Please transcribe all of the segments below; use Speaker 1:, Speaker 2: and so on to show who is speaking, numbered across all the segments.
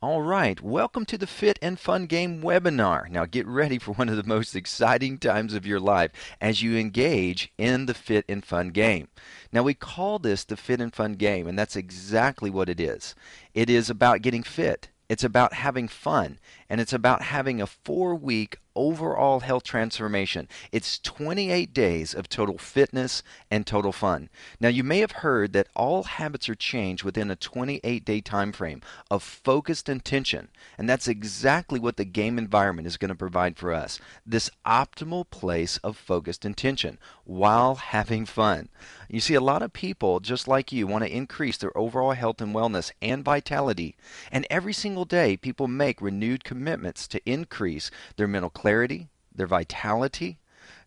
Speaker 1: All right, welcome to the Fit and Fun Game webinar. Now get ready for one of the most exciting times of your life as you engage in the Fit and Fun Game. Now we call this the Fit and Fun Game, and that's exactly what it is. It is about getting fit. It's about having fun, and it's about having a 4-week overall health transformation. It's 28 days of total fitness and total fun. Now, you may have heard that all habits are changed within a 28-day time frame of focused intention, and that's exactly what the game environment is going to provide for us. This optimal place of focused intention while having fun. You see, a lot of people, just like you, want to increase their overall health and wellness and vitality. And every single day, people make renewed commitments to increase their mental clarity, their vitality.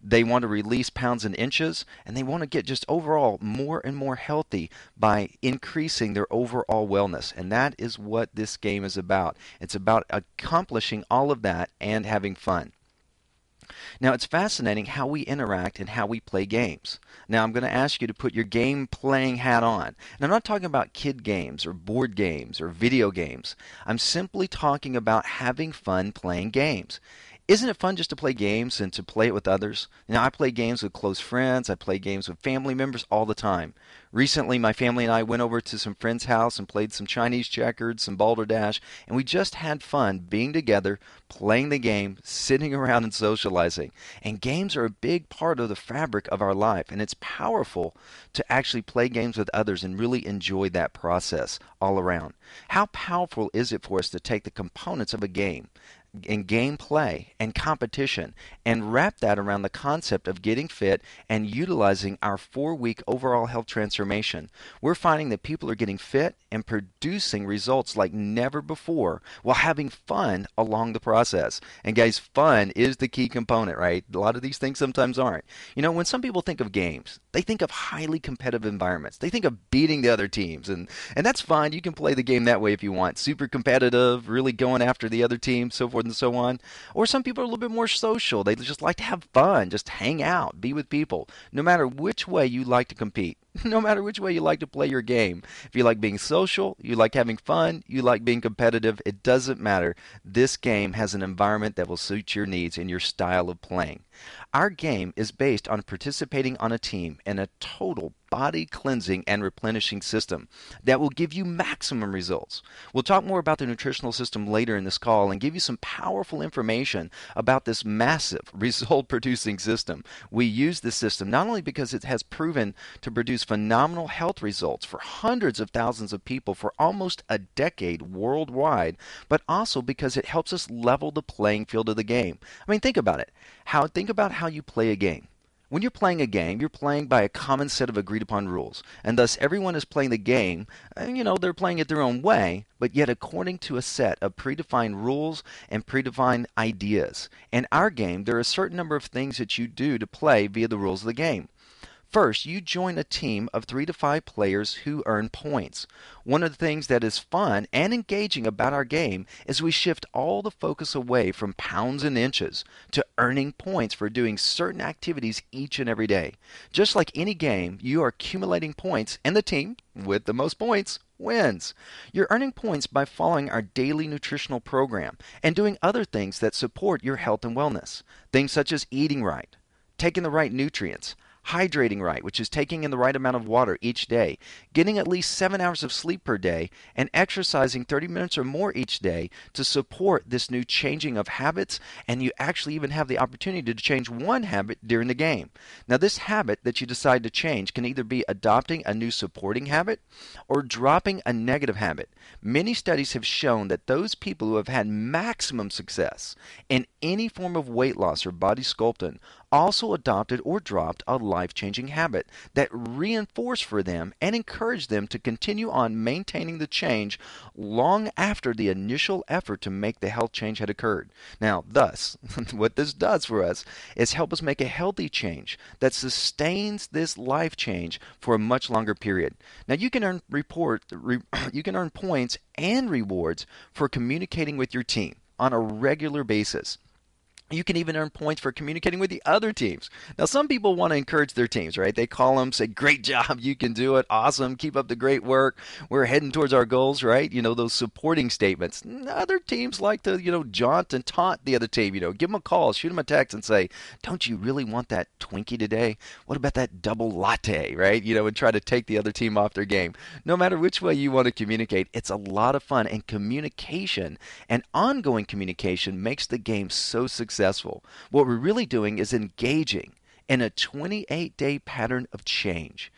Speaker 1: They want to release pounds and inches, and they want to get just overall more and more healthy by increasing their overall wellness. And that is what this game is about. It's about accomplishing all of that and having fun. Now, it's fascinating how we interact and how we play games. Now, I'm going to ask you to put your game playing hat on. And I'm not talking about kid games or board games or video games. I'm simply talking about having fun playing games. Isn't it fun just to play games and to play it with others? Now, I play games with close friends. I play games with family members all the time. Recently, my family and I went over to some friend's house and played some Chinese checkers, some balderdash, and we just had fun being together, playing the game, sitting around and socializing. And games are a big part of the fabric of our life, and it's powerful to actually play games with others and really enjoy that process all around. How powerful is it for us to take the components of a game and gameplay and competition and wrap that around the concept of getting fit and utilizing our 4-week overall health transformation? We're finding that people are getting fit and producing results like never before while having fun along the process. And guys, fun is the key component, right? A lot of these things sometimes aren't. You know, when some people think of games, they think of highly competitive environments. They think of beating the other teams, and that's fine. You can play the game that way if you want. Super competitive, really going after the other team, so forth and so on. Or some people are a little bit more social. They just like to have fun, just hang out, be with people. No matter which way you like to compete, no matter which way you like to play your game. If you like being social, you like having fun, you like being competitive, it doesn't matter. This game has an environment that will suit your needs and your style of playing. Our game is based on participating on a team in a total body cleansing and replenishing system that will give you maximum results. We'll talk more about the nutritional system later in this call and give you some powerful information about this massive result producing system. We use this system not only because it has proven to produce phenomenal health results for hundreds of thousands of people for almost a decade worldwide, but also because it helps us level the playing field of the game. I mean, think about it. Think about how you play a game. When you're playing a game, you're playing by a common set of agreed upon rules, and thus everyone is playing the game, and they're playing it their own way, but yet according to a set of predefined rules and predefined ideas. In our game, there are a certain number of things that you do to play via the rules of the game. First, you join a team of 3 to 5 players who earn points. One of the things that is fun and engaging about our game is we shift all the focus away from pounds and inches to earning points for doing certain activities each and every day. Just like any game, you are accumulating points, and the team with the most points wins. You're earning points by following our daily nutritional program and doing other things that support your health and wellness. Things such as eating right, taking the right nutrients, hydrating right, which is taking in the right amount of water each day, getting at least 7 hours of sleep per day, and exercising 30 minutes or more each day to support this new changing of habits, and you actually even have the opportunity to change one habit during the game. Now, this habit that you decide to change can either be adopting a new supporting habit or dropping a negative habit. Many studies have shown that those people who have had maximum success in any form of weight loss or body sculpting also adopted or dropped a life-changing habit that reinforced for them and encouraged them to continue on maintaining the change long after the initial effort to make the health change had occurred. Now, thus, what this does for us is help us make a healthy change that sustains this life change for a much longer period. Now, you can earn points and rewards for communicating with your team on a regular basis. You can even earn points for communicating with the other teams. Now, some people want to encourage their teams, right? They call them, say, great job, you can do it, awesome, keep up the great work, we're heading towards our goals, right? Those supporting statements. Other teams like to, jaunt and taunt the other team, give them a call, shoot them a text and say, don't you really want that Twinkie today? What about that double latte, right? And try to take the other team off their game. No matter which way you want to communicate, it's a lot of fun, and communication and ongoing communication makes the game so successful. What we're really doing is engaging in a 28-day pattern of change.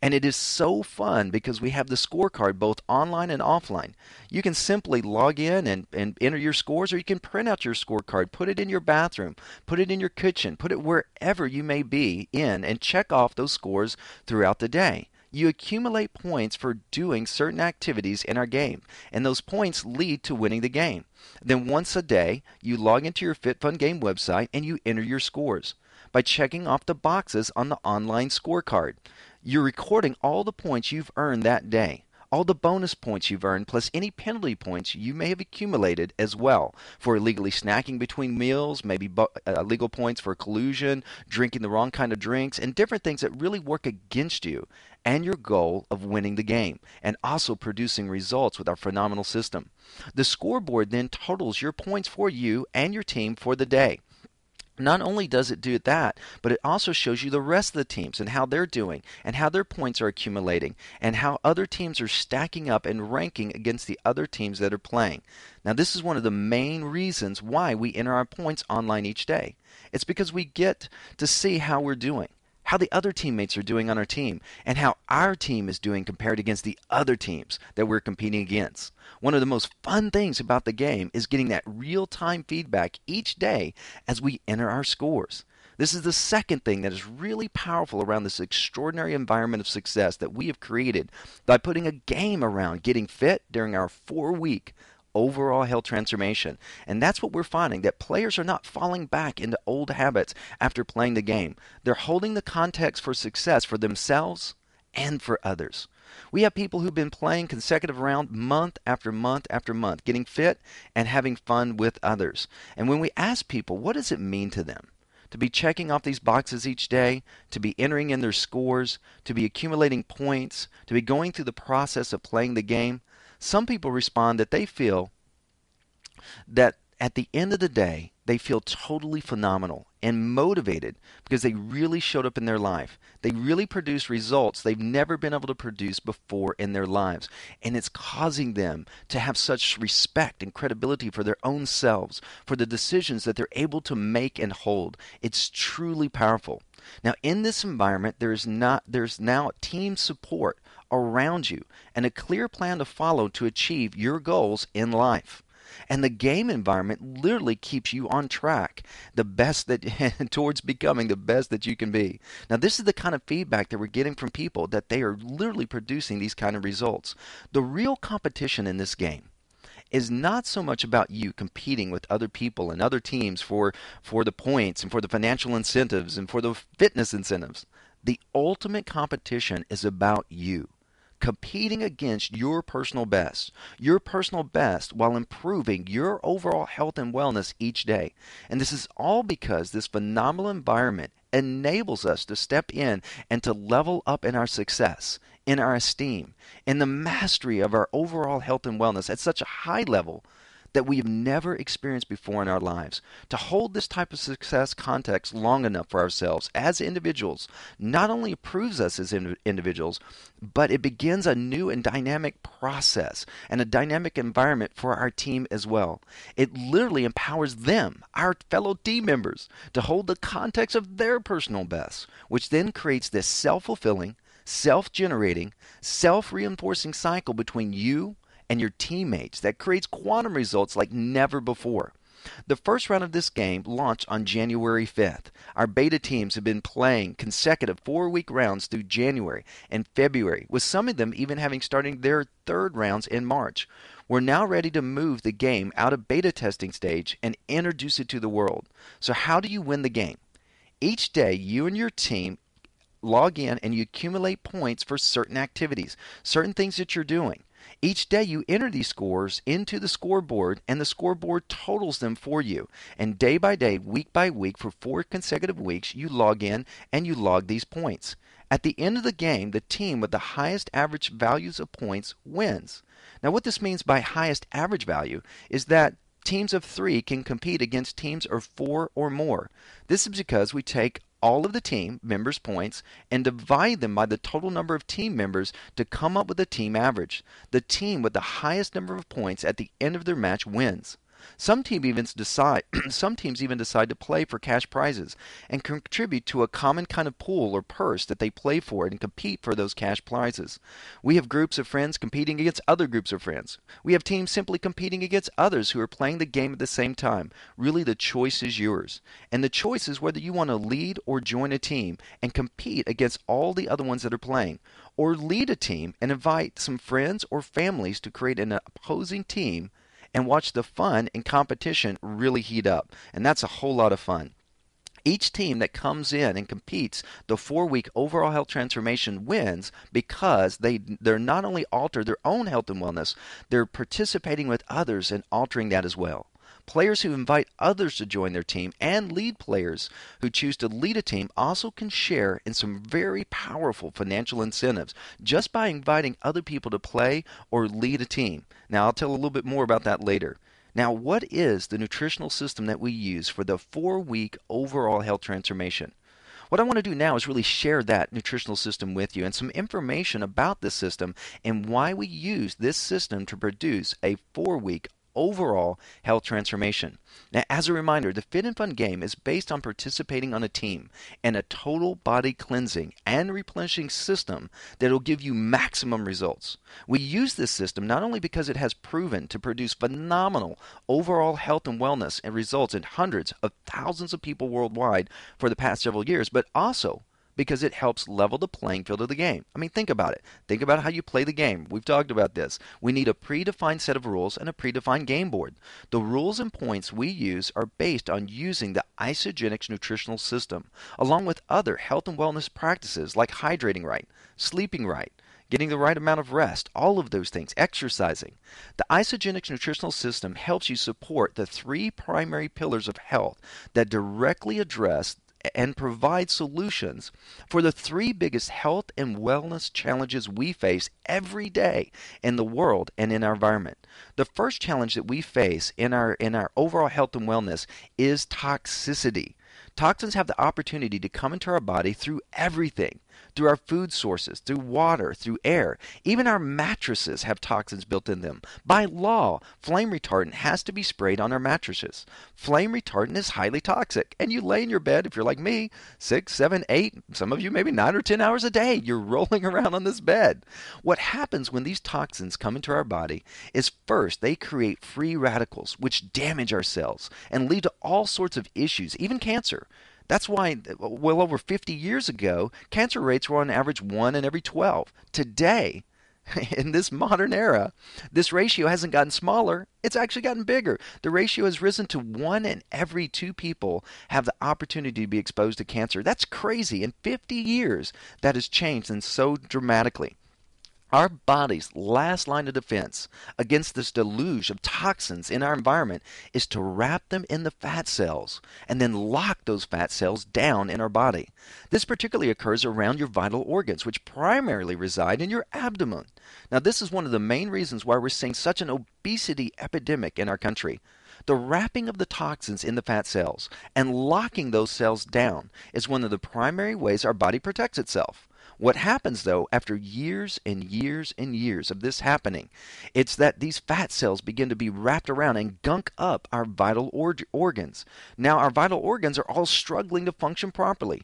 Speaker 1: And it is so fun because we have the scorecard both online and offline. You can simply log in and enter your scores, or you can print out your scorecard, put it in your bathroom, put it in your kitchen, put it wherever you may be in, and check off those scores throughout the day. You accumulate points for doing certain activities in our game, and those points lead to winning the game. Then once a day, you log into your FitFunGame website and you enter your scores by checking off the boxes on the online scorecard. You're recording all the points you've earned that day, all the bonus points you've earned, plus any penalty points you may have accumulated as well for illegally snacking between meals, maybe legal points for collusion, drinking the wrong kind of drinks, and different things that really work against you and your goal of winning the game, and also producing results with our phenomenal system. The scoreboard then totals your points for you and your team for the day. Not only does it do that, but it also shows you the rest of the teams and how they're doing and how their points are accumulating and how other teams are stacking up and ranking against the other teams that are playing. Now, this is one of the main reasons why we enter our points online each day. It's because we get to see how we're doing, how the other teammates are doing on our team, and how our team is doing compared against the other teams that we're competing against. One of the most fun things about the game is getting that real-time feedback each day as we enter our scores. This is the second thing that is really powerful around this extraordinary environment of success that we have created by putting a game around getting fit during our 4-week overall health transformation. And that's what we're finding, that players are not falling back into old habits after playing the game. They're holding the context for success for themselves and for others. We have people who've been playing consecutive rounds month after month after month, getting fit and having fun with others. And when we ask people, what does it mean to them to be checking off these boxes each day, to be entering in their scores, to be accumulating points, to be going through the process of playing the game, some people respond that they feel that at the end of the day, they feel totally phenomenal and motivated because they really showed up in their life. They really produced results they've never been able to produce before in their lives. And it's causing them to have such respect and credibility for their own selves, for the decisions that they're able to make and hold. It's truly powerful. Now, in this environment, there's now team support around you and a clear plan to follow to achieve your goals in life. And the game environment literally keeps you on track, the best that towards becoming the best that you can be. Now, this is the kind of feedback that we're getting from people, that they are literally producing these kind of results. The real competition in this game is not so much about you competing with other people and other teams for the points and for the financial incentives and for the fitness incentives. The ultimate competition is about you competing against your personal best while improving your overall health and wellness each day. And this is all because this phenomenal environment enables us to step in and to level up in our success, in our esteem, in the mastery of our overall health and wellness at such a high level that we have never experienced before in our lives. To hold this type of success context long enough for ourselves as individuals not only improves us as individuals, but it begins a new and dynamic process and a dynamic environment for our team as well. It literally empowers them, our fellow team members, to hold the context of their personal best, which then creates this self-fulfilling, self-generating, self-reinforcing cycle between you and your teammates that creates quantum results like never before. The first round of this game launched on January 5th. Our beta teams have been playing consecutive 4-week rounds through January and February, with some of them even having started their third rounds in March. We're now ready to move the game out of beta testing stage and introduce it to the world. So how do you win the game? Each day, you and your team log in and you accumulate points for certain activities, certain things that you're doing. Each day you enter these scores into the scoreboard, and the scoreboard totals them for you. And day by day, week by week, for 4 consecutive weeks, you log in and you log these points. At the end of the game, the team with the highest average values of points wins. Now, what this means by highest average value is that teams of 3 can compete against teams of 4 or more. This is because we take all of the team members' points and divide them by the total number of team members to come up with a team average. The team with the highest number of points at the end of their match wins. Some teams even decide to play for cash prizes and contribute to a common kind of pool or purse that they play for and compete for those cash prizes. We have groups of friends competing against other groups of friends. We have teams simply competing against others who are playing the game at the same time. Really, the choice is yours. And the choice is whether you want to lead or join a team and compete against all the other ones that are playing, or lead a team and invite some friends or families to create an opposing team and watch the fun and competition really heat up. And that's a whole lot of fun. Each team that comes in and competes the 4-week overall health transformation wins because they're not only alter their own health and wellness, they're participating with others and altering that as well. Players who invite others to join their team and lead players who choose to lead a team also can share in some very powerful financial incentives just by inviting other people to play or lead a team. Now, I'll tell a little bit more about that later. Now, what is the nutritional system that we use for the 4-week overall health transformation? What I want to do now is really share that nutritional system with you and some information about this system and why we use this system to produce a 4-week overall health transformation. Now, as a reminder, the Fit and Fun game is based on participating on a team and a total body cleansing and replenishing system that will give you maximum results. We use this system not only because it has proven to produce phenomenal overall health and wellness and results in hundreds of thousands of people worldwide for the past several years, but also because it helps level the playing field of the game. I mean, think about it. Think about how you play the game. We've talked about this. We need a predefined set of rules and a predefined game board. The rules and points we use are based on using the Isagenix nutritional system, along with other health and wellness practices like hydrating right, sleeping right, getting the right amount of rest, all of those things, exercising. The Isagenix nutritional system helps you support the 3 primary pillars of health that directly address and provide solutions for the 3 biggest health and wellness challenges we face every day in the world and in our environment. The first challenge that we face in our overall health and wellness is toxicity. Toxins have the opportunity to come into our body through everything, through our food sources, through water, through air. Even our mattresses have toxins built in them. By law, flame retardant has to be sprayed on our mattresses. Flame retardant is highly toxic, and you lay in your bed, if you're like me, 6, 7, 8, some of you maybe 9 or 10 hours a day. You're rolling around on this bed. What happens when these toxins come into our body is first they create free radicals, which damage our cells and lead to all sorts of issues, even cancer. That's why, well over 50 years ago, cancer rates were on average 1 in every 12. Today, in this modern era, this ratio hasn't gotten smaller. It's actually gotten bigger. The ratio has risen to 1 in every 2 people have the opportunity to be exposed to cancer. That's crazy. In 50 years, that has changed and so dramatically. Our body's last line of defense against this deluge of toxins in our environment is to wrap them in the fat cells and then lock those fat cells down in our body. This particularly occurs around your vital organs, which primarily reside in your abdomen. Now, this is one of the main reasons why we're seeing such an obesity epidemic in our country. The wrapping of the toxins in the fat cells and locking those cells down is one of the primary ways our body protects itself. What happens, though, after years and years and years of this happening, it's that these fat cells begin to be wrapped around and gunk up our vital organs. Now, our vital organs are all struggling to function properly.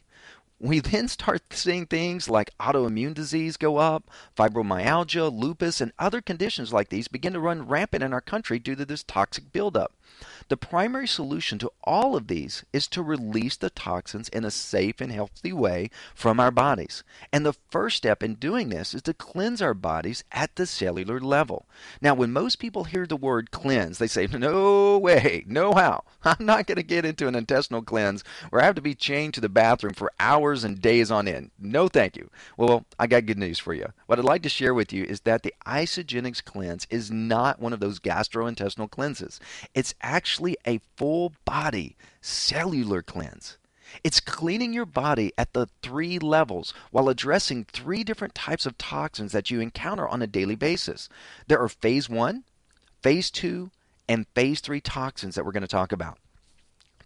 Speaker 1: We then start seeing things like autoimmune disease go up, fibromyalgia, lupus, and other conditions like these begin to run rampant in our country due to this toxic buildup. The primary solution to all of these is to release the toxins in a safe and healthy way from our bodies. And the first step in doing this is to cleanse our bodies at the cellular level. Now, when most people hear the word cleanse, they say, no way, no how. I'm not going to get into an intestinal cleanse where I have to be chained to the bathroom for hours and days on end. No, thank you. Well, I got good news for you. What I'd like to share with you is that the Isagenix cleanse is not one of those gastrointestinal cleanses. It's actually a full body cellular cleanse. It's cleaning your body at the three levels while addressing three different types of toxins that you encounter on a daily basis. There are phase 1, phase 2, and phase 3 toxins that we're going to talk about.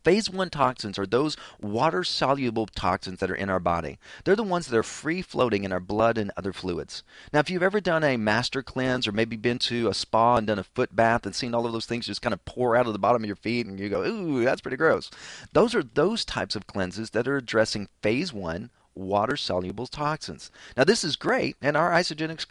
Speaker 1: Phase 1 toxins are those water-soluble toxins that are in our body. They're the ones that are free-floating in our blood and other fluids. Now, if you've ever done a master cleanse or maybe been to a spa and done a foot bath and seen all of those things just kind of pour out of the bottom of your feet and you go, ooh, that's pretty gross. Those are those types of cleanses that are addressing phase 1 water-soluble toxins. Now, this is great, and our Isagenix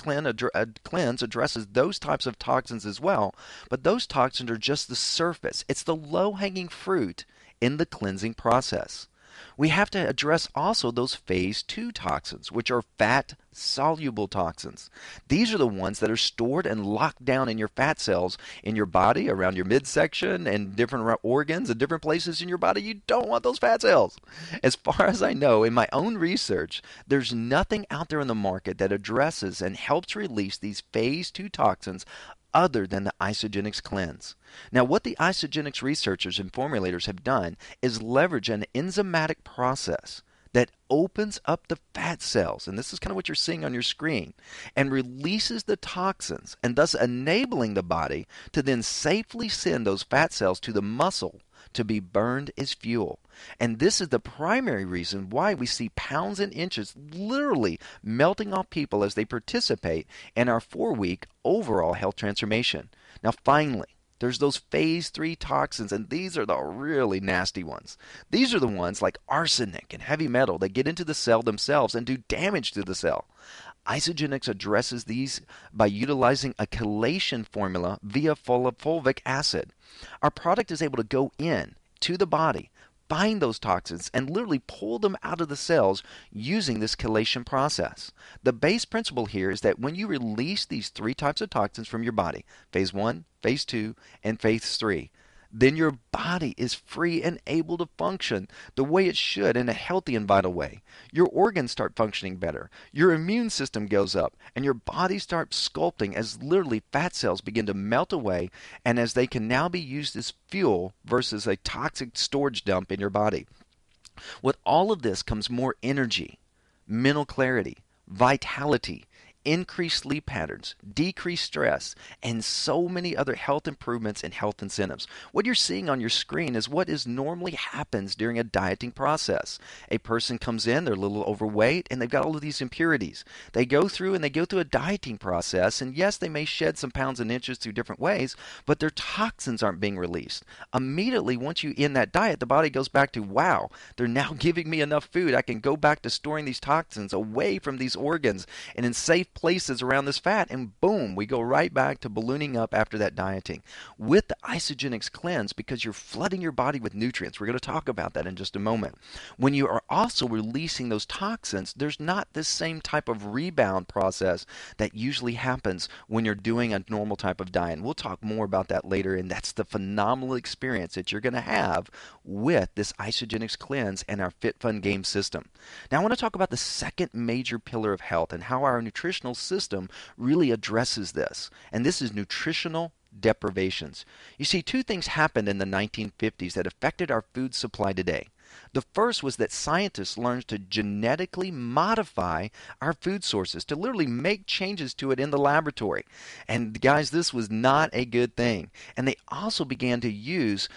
Speaker 1: cleanse addresses those types of toxins as well, but those toxins are just the surface. It's the low-hanging fruit in the cleansing process. We have to address also those phase 2 toxins, which are fat-soluble toxins. These are the ones that are stored and locked down in your fat cells in your body, around your midsection, and different organs and different places in your body. You don't want those fat cells. As far as I know, in my own research, there's nothing out there in the market that addresses and helps release these phase 2 toxins other than the Isagenix cleanse. Now, what the Isagenix researchers and formulators have done is leverage an enzymatic process that opens up the fat cells, and this is kind of what you're seeing on your screen, and releases the toxins, and thus enabling the body to then safely send those fat cells to the muscle to be burned as fuel. And this is the primary reason why we see pounds and inches literally melting off people as they participate in our 4-week overall health transformation. Now, finally, there's those phase 3 toxins, and these are the really nasty ones. These are the ones like arsenic and heavy metal that get into the cell themselves and do damage to the cell. Isagenix addresses these by utilizing a chelation formula via fulvic acid. Our product is able to go in to the body, find those toxins, and literally pull them out of the cells using this chelation process. The base principle here is that when you release these 3 types of toxins from your body, phase 1, phase 2, and phase 3, then your body is free and able to function the way it should in a healthy and vital way. Your organs start functioning better, your immune system goes up, and your body starts sculpting as literally fat cells begin to melt away, and as they can now be used as fuel versus a toxic storage dump in your body. With all of this comes more energy, mental clarity, vitality, increased sleep patterns, decreased stress, and so many other health improvements and health incentives. What you're seeing on your screen is what is normally happens during a dieting process. A person comes in, they're a little overweight, and they've got all of these impurities. They go through a dieting process, and yes, they may shed some pounds and inches through different ways, but their toxins aren't being released. Immediately, once you end that diet, the body goes back to, wow, they're now giving me enough food. I can go back to storing these toxins away from these organs and in safe places around this fat, and boom, we go right back to ballooning up after that dieting. With the Isagenix cleanse, because you're flooding your body with nutrients, we're going to talk about that in just a moment. When you are also releasing those toxins, there's not this same type of rebound process that usually happens when you're doing a normal type of diet. And we'll talk more about that later, and that's the phenomenal experience that you're going to have with this Isagenix cleanse and our Fit Fun Game system. Now, I want to talk about the second major pillar of health and how our nutritional system really addresses this. And this is nutritional deprivations. You see, 2 things happened in the 1950s that affected our food supply today. The first was that scientists learned to genetically modify our food sources, to literally make changes to it in the laboratory. And guys, this was not a good thing. And they also began to use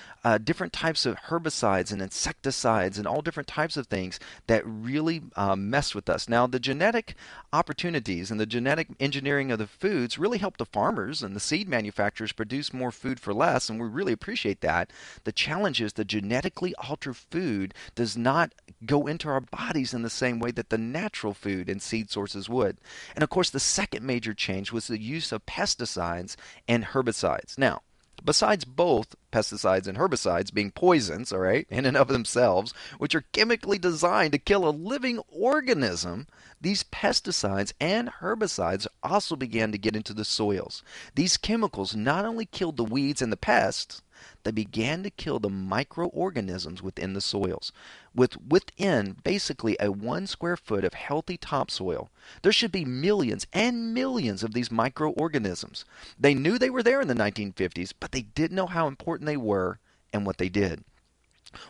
Speaker 1: different types of herbicides and insecticides and all different types of things that really mess with us. Now, the genetic opportunities and the genetic engineering of the foods really help the farmers and the seed manufacturers produce more food for less, and we really appreciate that. The challenge is the genetically altered food does not go into our bodies in the same way that the natural food and seed sources would. And of course, the second major change was the use of pesticides and herbicides. Now, Besides both pesticides and herbicides being poisons, all right, in and of themselves, which are chemically designed to kill a living organism, these pesticides and herbicides also began to get into the soils. These chemicals not only killed the weeds and the pests, they began to kill the microorganisms within the soils. Within basically a 1 square foot of healthy topsoil, there should be millions and millions of these microorganisms. They knew they were there in the 1950s, but they didn't know how important they were and what they did.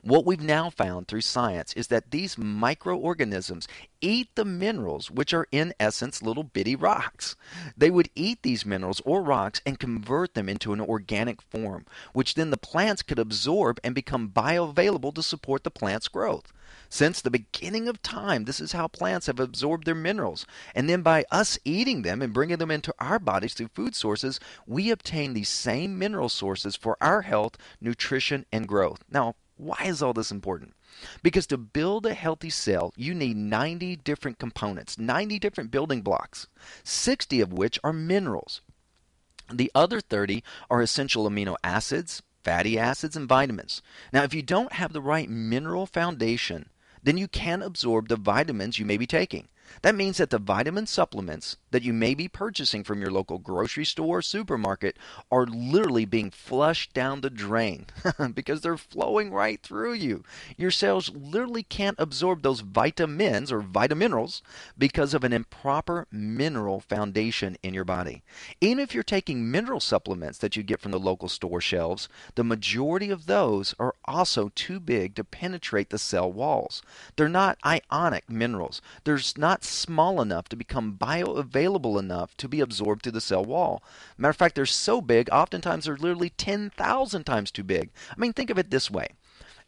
Speaker 1: What we've now found through science is that these microorganisms eat the minerals, which are in essence little bitty rocks. They would eat these minerals or rocks and convert them into an organic form, which then the plants could absorb and become bioavailable to support the plant's growth. Since the beginning of time, this is how plants have absorbed their minerals. And then by us eating them and bringing them into our bodies through food sources, we obtain these same mineral sources for our health, nutrition, and growth. Now, why is all this important? Because to build a healthy cell, you need 90 different components, 90 different building blocks, 60 of which are minerals. The other 30 are essential amino acids, fatty acids, and vitamins. Now, if you don't have the right mineral foundation, then you can't absorb the vitamins you may be taking. That means that the vitamin supplements that you may be purchasing from your local grocery store or supermarket are literally being flushed down the drain because they're flowing right through you. Your cells literally can't absorb those vitamins or vitaminerals because of an improper mineral foundation in your body. Even if you're taking mineral supplements that you get from the local store shelves, the majority of those are also too big to penetrate the cell walls. They're not ionic minerals. They're not small enough to become bioavailable enough to be absorbed through the cell wall. Matter of fact, they're so big, oftentimes they're literally 10,000 times too big. I mean, think of it this way.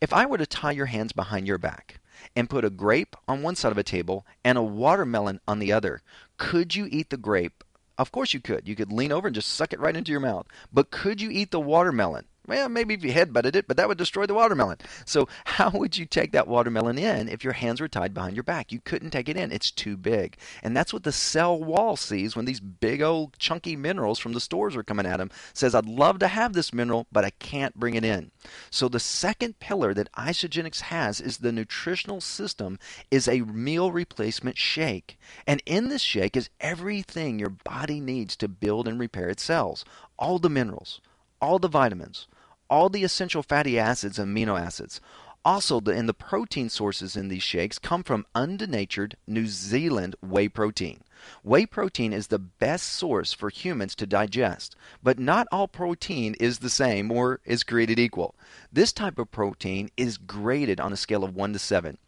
Speaker 1: If I were to tie your hands behind your back and put a grape on one side of a table and a watermelon on the other, could you eat the grape? Of course you could. You could lean over and just suck it right into your mouth. But could you eat the watermelon? Well, maybe if you headbutted it, but that would destroy the watermelon. So how would you take that watermelon in if your hands were tied behind your back? You couldn't take it in. It's too big. And that's what the cell wall sees when these big old chunky minerals from the stores are coming at them. Says, I'd love to have this mineral, but I can't bring it in. So the second pillar that Isagenix has is the nutritional system is a meal replacement shake. And in this shake is everything your body needs to build and repair its cells. All the minerals, all the vitamins, all the essential fatty acids and amino acids. Also, the protein sources in these shakes come from undenatured New Zealand whey protein. Whey protein is the best source for humans to digest, but not all protein is the same or is created equal. This type of protein is graded on a scale of 1 to 7,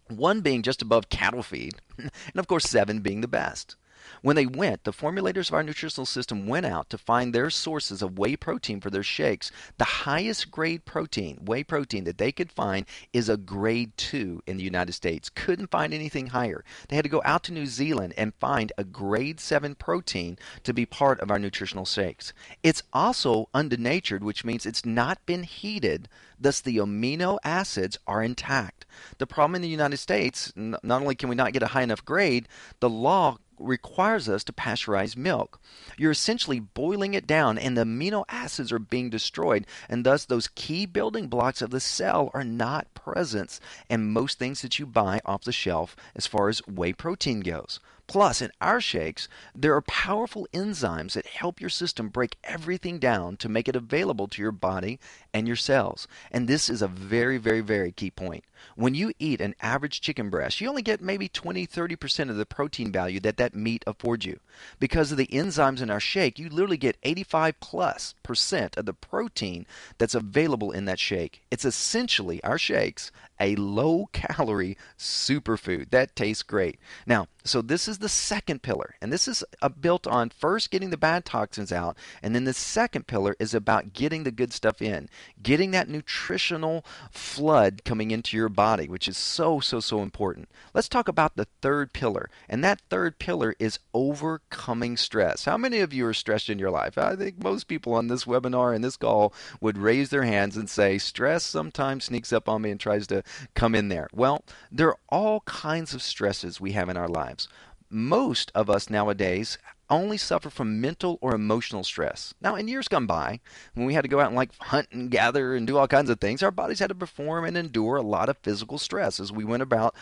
Speaker 1: 1 being just above cattle feed, and of course 7 being the best. When the formulators of our nutritional system went out to find their sources of whey protein for their shakes. The highest grade protein, whey protein, that they could find is a grade 2 in the United States. Couldn't find anything higher. They had to go out to New Zealand and find a grade 7 protein to be part of our nutritional shakes. It's also undenatured, which means it's not been heated, thus the amino acids are intact. The problem in the United States, not only can we not get a high enough grade, the law requires us to pasteurize milk. You're essentially boiling it down and the amino acids are being destroyed, and thus those key building blocks of the cell are not present in most things that you buy off the shelf as far as whey protein goes. Plus, in our shakes, there are powerful enzymes that help your system break everything down to make it available to your body and your cells. And this is a very, very, very key point. When you eat an average chicken breast, you only get maybe 20-30% of the protein value that meat affords you. Because of the enzymes in our shake, you literally get 85+% of the protein that's available in that shake. It's essentially, our shakes, a low-calorie superfood that tastes great. Now, so this is the second pillar, and this is built on first getting the bad toxins out, and then the second pillar is about getting the good stuff in, getting that nutritional flood coming into your body, which is so, so, so important. Let's talk about the third pillar, and that third pillar is overcoming stress. How many of you are stressed in your life? I think most people on this webinar and this call would raise their hands and say, stress sometimes sneaks up on me and tries to come in there. Well, there are all kinds of stresses we have in our lives. Most of us nowadays only suffer from mental or emotional stress. Now, in years gone by, when we had to go out and like hunt and gather and do all kinds of things, our bodies had to perform and endure a lot of physical stress as we went about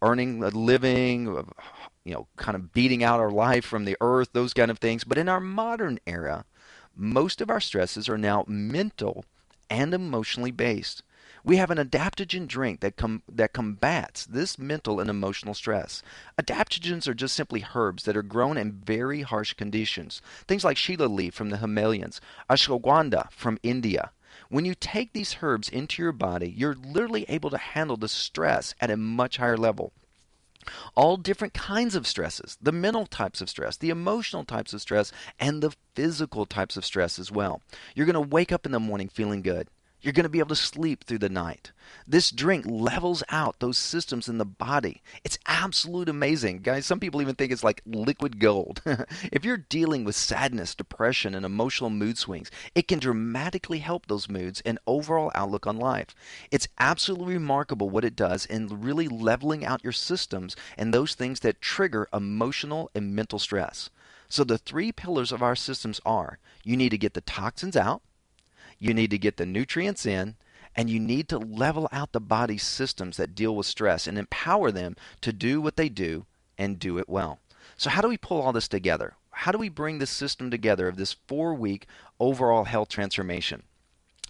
Speaker 1: earning a living, kind of beating out our life from the earth, those kind of things. But in our modern era, most of our stresses are now mental and emotionally based. We have an adaptogen drink that combats this mental and emotional stress. Adaptogens are just simply herbs that are grown in very harsh conditions. Things like Sheila leaf from the Himalayas, ashwagandha from India. When you take these herbs into your body, you're literally able to handle the stress at a much higher level. All different kinds of stresses, the mental types of stress, the emotional types of stress, and the physical types of stress as well. You're going to wake up in the morning feeling good. You're going to be able to sleep through the night. This drink levels out those systems in the body. It's absolute amazing. Guys, some people even think it's like liquid gold. If you're dealing with sadness, depression, and emotional mood swings, it can dramatically help those moods and overall outlook on life. It's absolutely remarkable what it does in really leveling out your systems and those things that trigger emotional and mental stress. So the three pillars of our systems are: you need to get the toxins out, you need to get the nutrients in, and you need to level out the body's systems that deal with stress and empower them to do what they do and do it well. So how do we pull all this together? How do we bring this system together of this 4-week overall health transformation?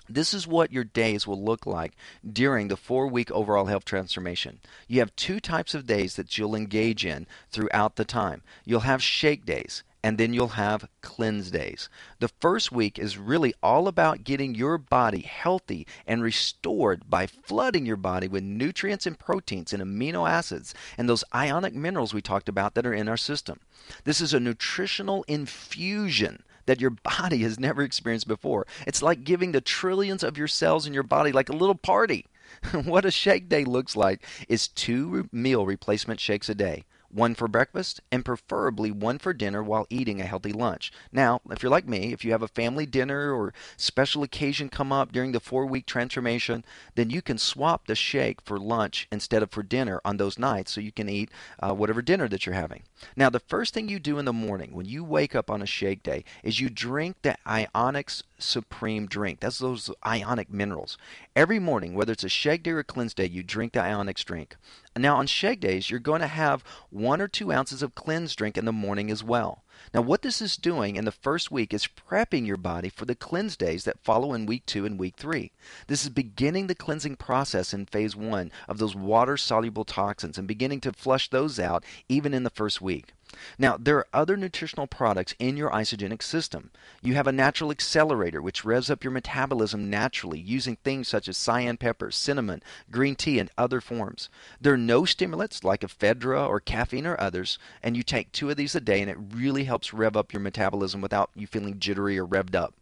Speaker 1: This is what your days will look like during the 4-week overall health transformation. You have two types of days that you'll engage in throughout the time. You'll have shake days, and then you'll have cleanse days. The first week is really all about getting your body healthy and restored by flooding your body with nutrients and proteins and amino acids and those ionic minerals we talked about that are in our system. This is a nutritional infusion that your body has never experienced before. It's like giving the trillions of your cells in your body like a little party. What a shake day looks like is 2 meal replacement shakes a day. One for breakfast and preferably one for dinner while eating a healthy lunch. Now, if you're like me, if you have a family dinner or special occasion come up during the 4-week transformation, then you can swap the shake for lunch instead of for dinner on those nights so you can eat whatever dinner that you're having. Now, the first thing you do in the morning when you wake up on a shake day is you drink the Ionix Supreme drink. That's those ionic minerals. Every morning, whether it's a shake day or a cleanse day, you drink the Ionix drink. Now, on shake days, you're going to have 1 or 2 ounces of cleanse drink in the morning as well. Now, what this is doing in the first week is prepping your body for the cleanse days that follow in week 2 and week 3. This is beginning the cleansing process in phase 1 of those water-soluble toxins and beginning to flush those out even in the first week. Now, there are other nutritional products in your isogenic system. You have a natural accelerator, which revs up your metabolism naturally using things such as cayenne pepper, cinnamon, green tea, and other forms. There are no stimulants like ephedra or caffeine or others, and you take 2 of these a day, and it really helps rev up your metabolism without you feeling jittery or revved up.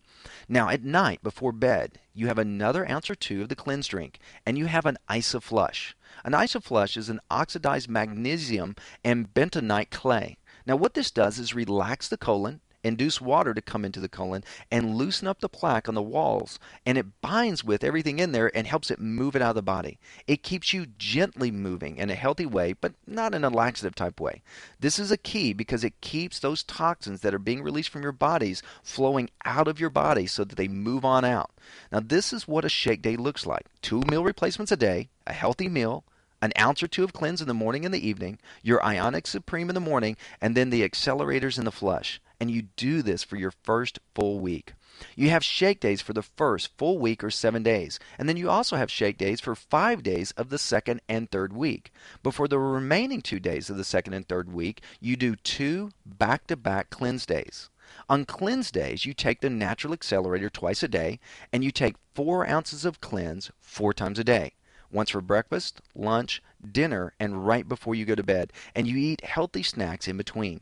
Speaker 1: Now, at night before bed, you have another ounce or 2 of the cleanse drink, and you have an isoflush. An isoflush is an oxidized magnesium and bentonite clay. Now, what this does is relax the colon, induce water to come into the colon, and loosen up the plaque on the walls, and it binds with everything in there and helps it move it out of the body. It keeps you gently moving in a healthy way, but not in a laxative type way. This is a key because it keeps those toxins that are being released from your bodies flowing out of your body so that they move on out. Now, this is what a shake day looks like. 2 meal replacements a day, a healthy meal, an ounce or 2 of cleanse in the morning and the evening, your Ionix Supreme in the morning, and then the accelerators in the flush. And you do this for your first full week. You have shake days for the first full week or 7 days. And then you also have shake days for 5 days of the second and third week. But for the remaining 2 days of the second and third week, you do 2 back-to-back cleanse days. On cleanse days, you take the natural accelerator twice a day, and you take 4 ounces of cleanse 4 times a day. Once for breakfast, lunch, dinner, and right before you go to bed. And you eat healthy snacks in between.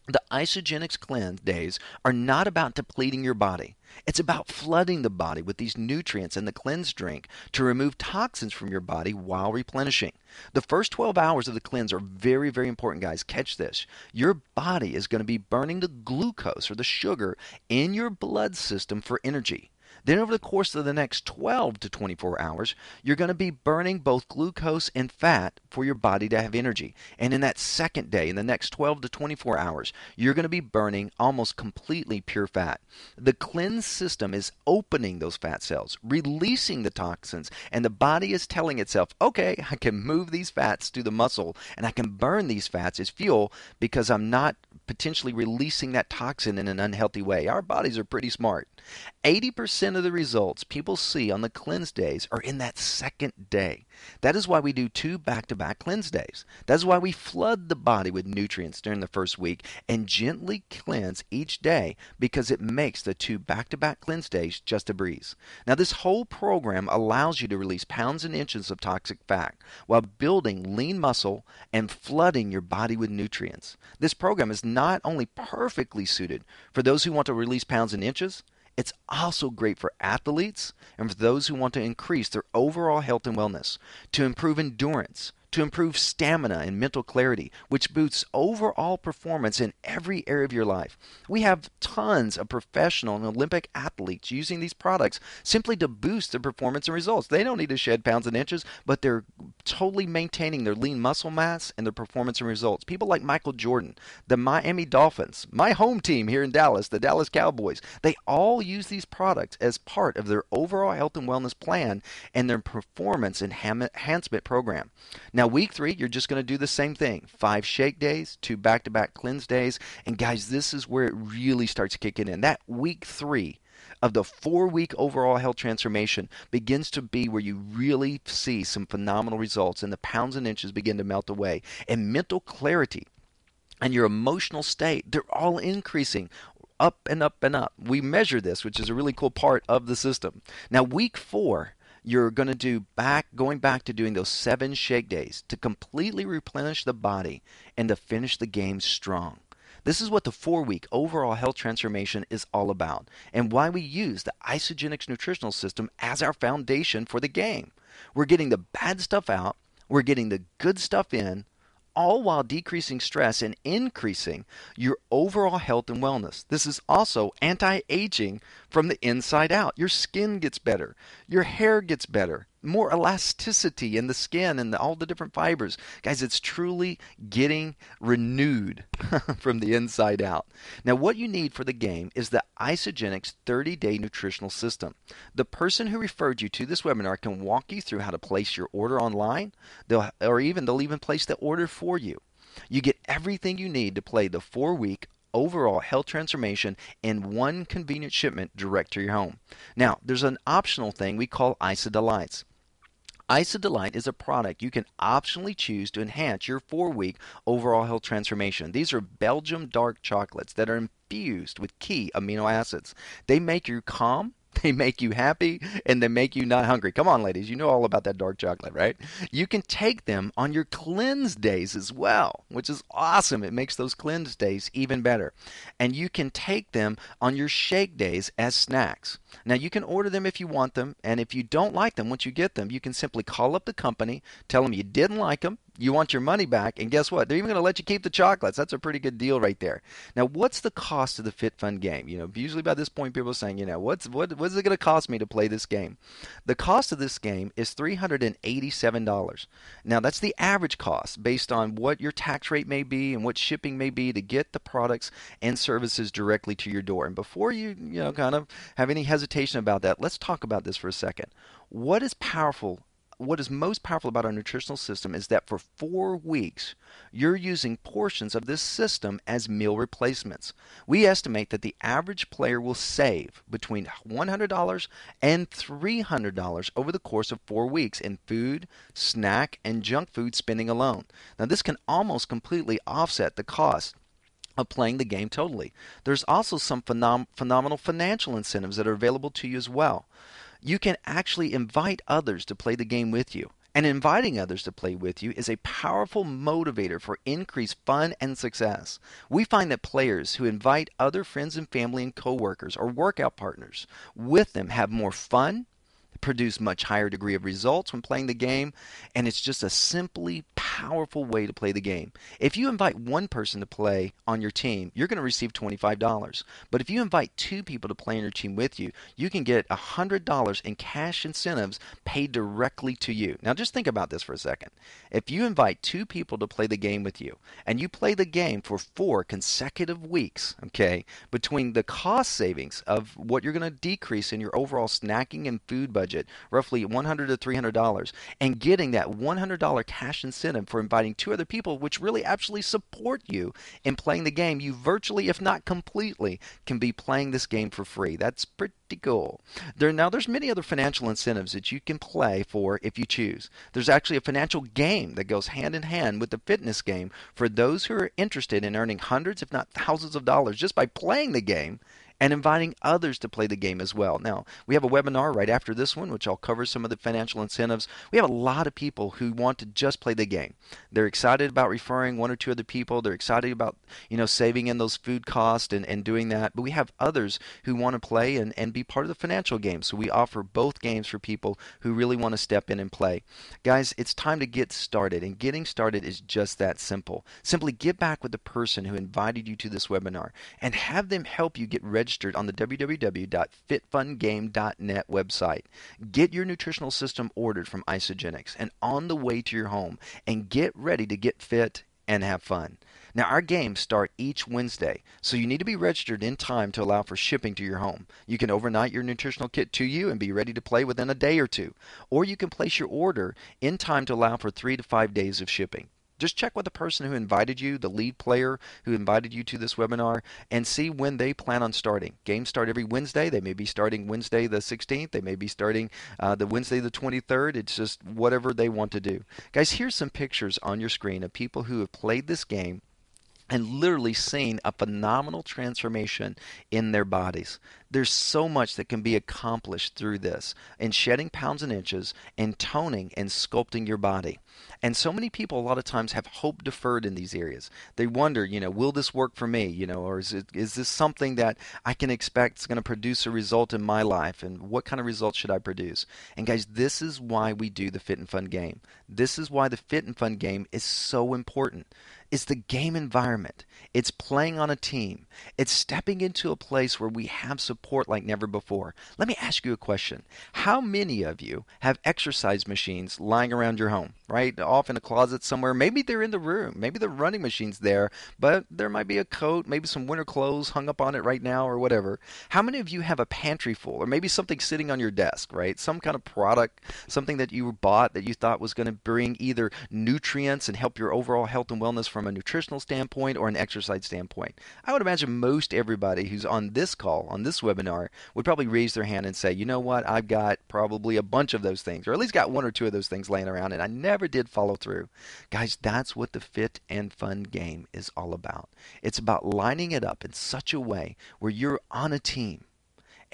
Speaker 1: The Isagenix cleanse days are not about depleting your body. It's about flooding the body with these nutrients in the cleanse drink to remove toxins from your body while replenishing. The first 12 hours of the cleanse are very, very important, guys. Catch this. Your body is going to be burning the glucose or the sugar in your blood system for energy. Then over the course of the next 12 to 24 hours, you're going to be burning both glucose and fat for your body to have energy. And in that second day, in the next 12 to 24 hours, you're going to be burning almost completely pure fat. The cleanse system is opening those fat cells, releasing the toxins, and the body is telling itself, okay, I can move these fats to the muscle and I can burn these fats as fuel because I'm not potentially releasing that toxin in an unhealthy way. Our bodies are pretty smart. 80% of the results people see on the cleanse days are in that second day. That is why we do 2 back-to-back cleanse days. That's why we flood the body with nutrients during the first week and gently cleanse each day, because it makes the 2 back-to-back cleanse days just a breeze. Now, this whole program allows you to release pounds and inches of toxic fat while building lean muscle and flooding your body with nutrients. This program is not only perfectly suited for those who want to release pounds and inches, it's also great for athletes and for those who want to increase their overall health and wellness, to improve endurance, to improve stamina and mental clarity, which boosts overall performance in every area of your life. We have tons of professional and Olympic athletes using these products simply to boost their performance and results. They don't need to shed pounds and inches, but they're totally maintaining their lean muscle mass and their performance and results. People like Michael Jordan, the Miami Dolphins, my home team here in Dallas, the Dallas Cowboys, they all use these products as part of their overall health and wellness plan and their performance enhancement program. Now, week 3, you're just going to do the same thing. 5 shake days, 2 back-to-back cleanse days. And guys, this is where it really starts kicking in. That week 3 of the 4-week overall health transformation begins to be where you really see some phenomenal results, and the pounds and inches begin to melt away. And mental clarity and your emotional state, they're all increasing. Up and up and up. We measure this, which is a really cool part of the system. Now, week 4, you're going to going back to doing those 7 shake days to completely replenish the body and to finish the game strong. This is what the 4-week overall health transformation is all about, and why we use the Isagenix nutritional system as our foundation for the game. We're getting the bad stuff out, we're getting the good stuff in, all while decreasing stress and increasing your overall health and wellness. This is also anti-aging from the inside out. Your skin gets better. Your hair gets better. More elasticity in the skin and all the different fibers. Guys, it's truly getting renewed from the inside out. Now, what you need for the game is the Isagenix 30-day nutritional system. The person who referred you to this webinar can walk you through how to place your order online. They'll even place the order for you. You get everything you need to play the 4-week overall health transformation in one convenient shipment direct to your home. Now, there's an optional thing we call Isa Delights. Isa Delight is a product you can optionally choose to enhance your 4-week overall health transformation. These are Belgium dark chocolates that are infused with key amino acids. They make you calm, they make you happy, and they make you not hungry. Come on, ladies, you know all about that dark chocolate, right? You can take them on your cleanse days as well, which is awesome. It makes those cleanse days even better. And you can take them on your shake days as snacks. Now, you can order them if you want them, and if you don't like them, once you get them, you can simply call up the company, tell them you didn't like them, you want your money back, and guess what? They're even going to let you keep the chocolates. That's a pretty good deal right there. Now, what's the cost of the Fit Fun game? Usually by this point, people are saying, what is it going to cost me to play this game? The cost of this game is $387. Now, that's the average cost based on what your tax rate may be and what shipping may be to get the products and services directly to your door. And before you kind of have any hesitation about that, let's talk about this for a second. What is most powerful about our nutritional system is that for 4 weeks, you're using portions of this system as meal replacements. We estimate that the average player will save between $100 and $300 over the course of 4 weeks in food, snack, and junk food spending alone. Now, this can almost completely offset the cost of playing the game totally. There's also some phenomenal financial incentives that are available to you as well. You can actually invite others to play the game with you. And inviting others to play with you is a powerful motivator for increased fun and success. We find that players who invite other friends and family and coworkers or workout partners with them have more fun, produce much higher degree of results when playing the game, and it's just a simply powerful powerful way to play the game. If you invite one person to play on your team, you're going to receive $25. But if you invite two people to play on your team with you, you can get $100 in cash incentives paid directly to you. Now just think about this for a second. If you invite two people to play the game with you, and you play the game for 4 consecutive weeks, okay, between the cost savings of what you're going to decrease in your overall snacking and food budget, roughly $100 to $300, and getting that $100 cash incentive for inviting two other people, which really actually support you in playing the game, you virtually, if not completely, can be playing this game for free. That's pretty cool. There's many other financial incentives that you can play for if you choose. There's actually a financial game that goes hand in hand with the fitness game for those who are interested in earning hundreds, if not thousands of dollars just by playing the game and inviting others to play the game as well. Now, we have a webinar right after this one, which I'll cover some of the financial incentives. We have a lot of people who want to just play the game. They're excited about referring one or two other people. They're excited about, saving in those food costs and doing that. But we have others who want to play and be part of the financial game. So we offer both games for people who really want to step in and play. Guys, it's time to get started. And getting started is just that simple. Simply get back with the person who invited you to this webinar and have them help you get registered on the www.fitfungame.net website. Get your nutritional system ordered from Isagenix and on the way to your home, and get ready to get fit and have fun. Now, our games start each Wednesday, so you need to be registered in time to allow for shipping to your home. You can overnight your nutritional kit to you and be ready to play within a day or two, or you can place your order in time to allow for 3 to 5 days of shipping. Just check with the person who invited you, the lead player who invited you to this webinar, and see when they plan on starting. Games start every Wednesday. They may be starting Wednesday the 16th. They may be starting the Wednesday the 23rd. It's just whatever they want to do. Guys, here's some pictures on your screen of people who have played this game and literally seen a phenomenal transformation in their bodies. There's so much that can be accomplished through this, in shedding pounds and inches, and toning and sculpting your body. And so many people a lot of times have hope deferred in these areas. They wonder, will this work for me? Or is this something that I can expect is going to produce a result in my life? And what kind of results should I produce? And guys, this is why we do the Fit and Fun game. This is why the Fit and Fun game is so important. It's the game environment. It's playing on a team. It's stepping into a place where we have support like never before. Let me ask you a question. How many of you have exercise machines lying around your home, right? Off in a closet somewhere. Maybe they're in the room. Maybe the running machine's there, but there might be a coat, maybe some winter clothes hung up on it right now or whatever. How many of you have a pantry full, or maybe something sitting on your desk, right? Some kind of product, something that you bought that you thought was going to bring either nutrients and help your overall health and wellness from a nutritional standpoint or an exercise standpoint. I would imagine most everybody who's on this call, on this webinar, would probably raise their hand and say, you know what, I've got probably a bunch of those things, or at least got one or two of those things laying around, and I never did follow through. Guys, that's what the Fit and Fun game is all about. It's about lining it up in such a way where you're on a team.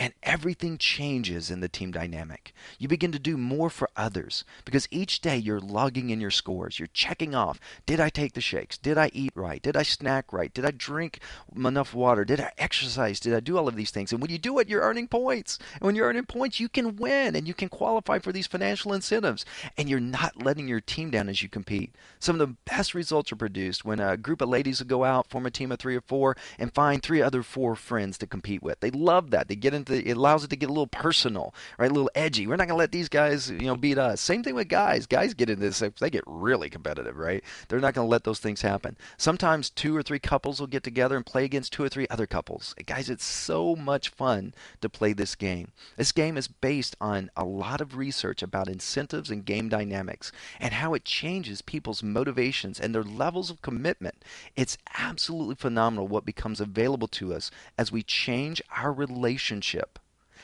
Speaker 1: And everything changes in the team dynamic. You begin to do more for others because each day you're logging in your scores. You're checking off. Did I take the shakes? Did I eat right? Did I snack right? Did I drink enough water? Did I exercise? Did I do all of these things? And when you do it, you're earning points. And when you're earning points, you can win and you can qualify for these financial incentives. And you're not letting your team down as you compete. Some of the best results are produced when a group of ladies will go out, form a team of 3 or 4, and find 3 other 4 friends to compete with. They love that. They get into it allows it to get a little personal, right? A little edgy. We're not going to let these guys, beat us. Same thing with guys. Guys get into this. They get really competitive, right? They're not going to let those things happen. Sometimes 2 or 3 couples will get together and play against 2 or 3 other couples. Guys, it's so much fun to play this game. This game is based on a lot of research about incentives and game dynamics and how it changes people's motivations and their levels of commitment. It's absolutely phenomenal what becomes available to us as we change our relationship,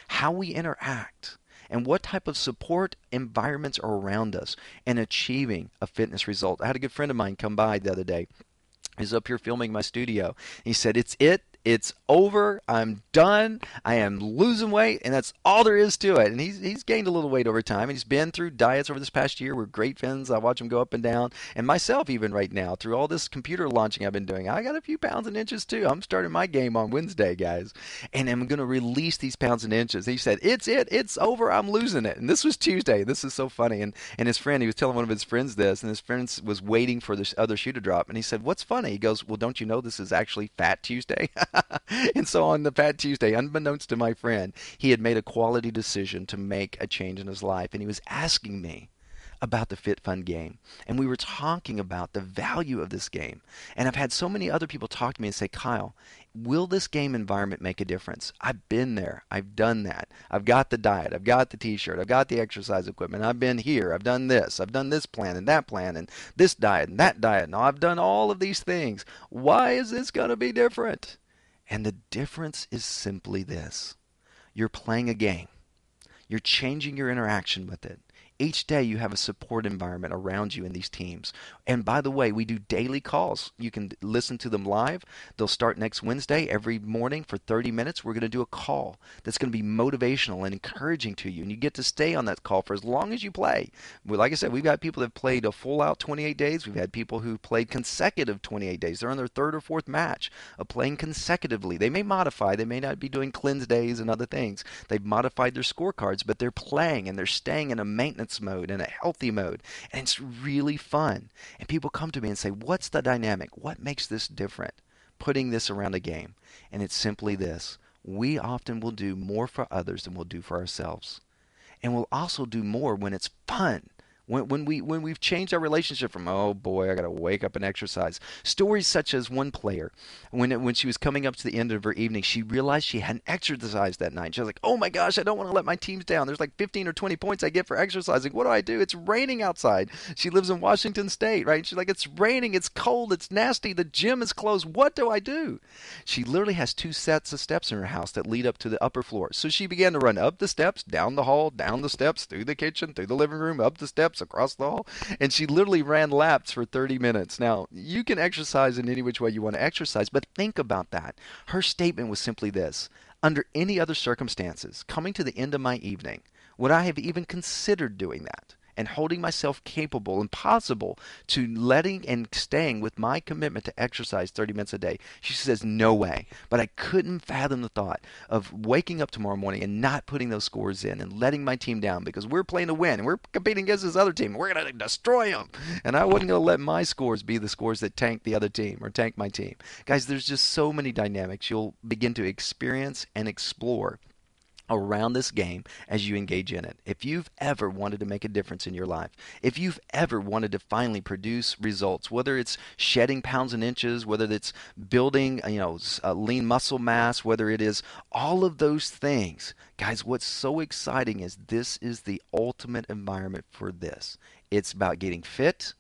Speaker 1: how we interact, and what type of support environments are around us in achieving a fitness result. I had a good friend of mine come by the other day. He's up here filming my studio. He said, it's It's over. I'm done. I am losing weight, and that's all there is to it. And he's gained a little weight over time. He's been through diets over this past year. We're great friends. I watch him go up and down, and myself even right now through all this computer launching I've been doing. I got a few pounds and inches too. I'm starting my game on Wednesday, guys, and I'm going to release these pounds and inches. He said, It's over. I'm losing it." And this was Tuesday. This is so funny. And his friend, he was telling one of his friends this, and his friend was waiting for this other shoe to drop, and he said, "What's funny?" He goes, "Well, don't you know this is actually Fat Tuesday?" And so on the Fat Tuesday, unbeknownst to my friend, he had made a quality decision to make a change in his life. And he was asking me about the Fit Fun game. And we were talking about the value of this game. And I've had so many other people talk to me and say, "Kyle, will this game environment make a difference?" I've been there. I've done that. I've got the diet. I've got the t-shirt. I've got the exercise equipment. I've been here. I've done this. I've done this plan and that plan and this diet and that diet. Now I've done all of these things. Why is this going to be different? And the difference is simply this. You're playing a game. You're changing your interaction with it. Each day you have a support environment around you in these teams. And by the way, we do daily calls. You can listen to them live. They'll start next Wednesday every morning for 30 minutes. We're going to do a call that's going to be motivational and encouraging to you. And you get to stay on that call for as long as you play. Well, like I said, we've got people that have played a full out 28 days. We've had people who played consecutive 28 days. They're on their third or fourth match of playing consecutively. They may modify. They may not be doing cleanse days and other things. They've modified their scorecards, but they're playing and they're staying in a maintenance mode and a healthy mode, and it's really fun. And people come to me and say, "What's the dynamic? What makes this different?" Putting this around a game, and it's simply this: we often will do more for others than we'll do for ourselves, and we'll also do more when it's fun. When we've changed our relationship from, "Oh boy, I got to wake up and exercise." Stories such as one player, when she was coming up to the end of her evening, she realized she hadn't exercised that night. She was like, "Oh my gosh, I don't want to let my teams down. There's like 15 or 20 points I get for exercising. What do I do? It's raining outside." She lives in Washington State, right? She's like, "It's raining, it's cold, it's nasty, the gym is closed. What do I do?" She literally has two sets of steps in her house that lead up to the upper floor. So she began to run up the steps, down the hall, down the steps, through the kitchen, through the living room, up the steps, across the hall, and she literally ran laps for 30 minutes. Now, you can exercise in any which way you want to exercise, but think about that. Her statement was simply this: under any other circumstances, coming to the end of my evening, would I have even considered doing that? And holding myself capable and possible to letting and staying with my commitment to exercise 30 minutes a day. She says, "No way." But I couldn't fathom the thought of waking up tomorrow morning and not putting those scores in and letting my team down, because we're playing to win and we're competing against this other team and we're going to destroy them. And I wasn't going to let my scores be the scores that tank the other team or tank my team. Guys, there's just so many dynamics you'll begin to experience and explore around this game as you engage in it. If you've ever wanted to make a difference in your life, if you've ever wanted to finally produce results, whether it's shedding pounds and inches, whether it's building, lean muscle mass, whether it is all of those things, guys, what's so exciting is this is the ultimate environment for this. It's about getting fit,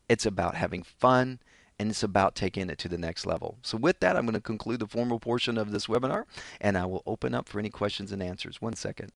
Speaker 1: it's about having fun, and it's about taking it to the next level. So with that, I'm going to conclude the formal portion of this webinar, and I will open up for any questions and answers. 1 second.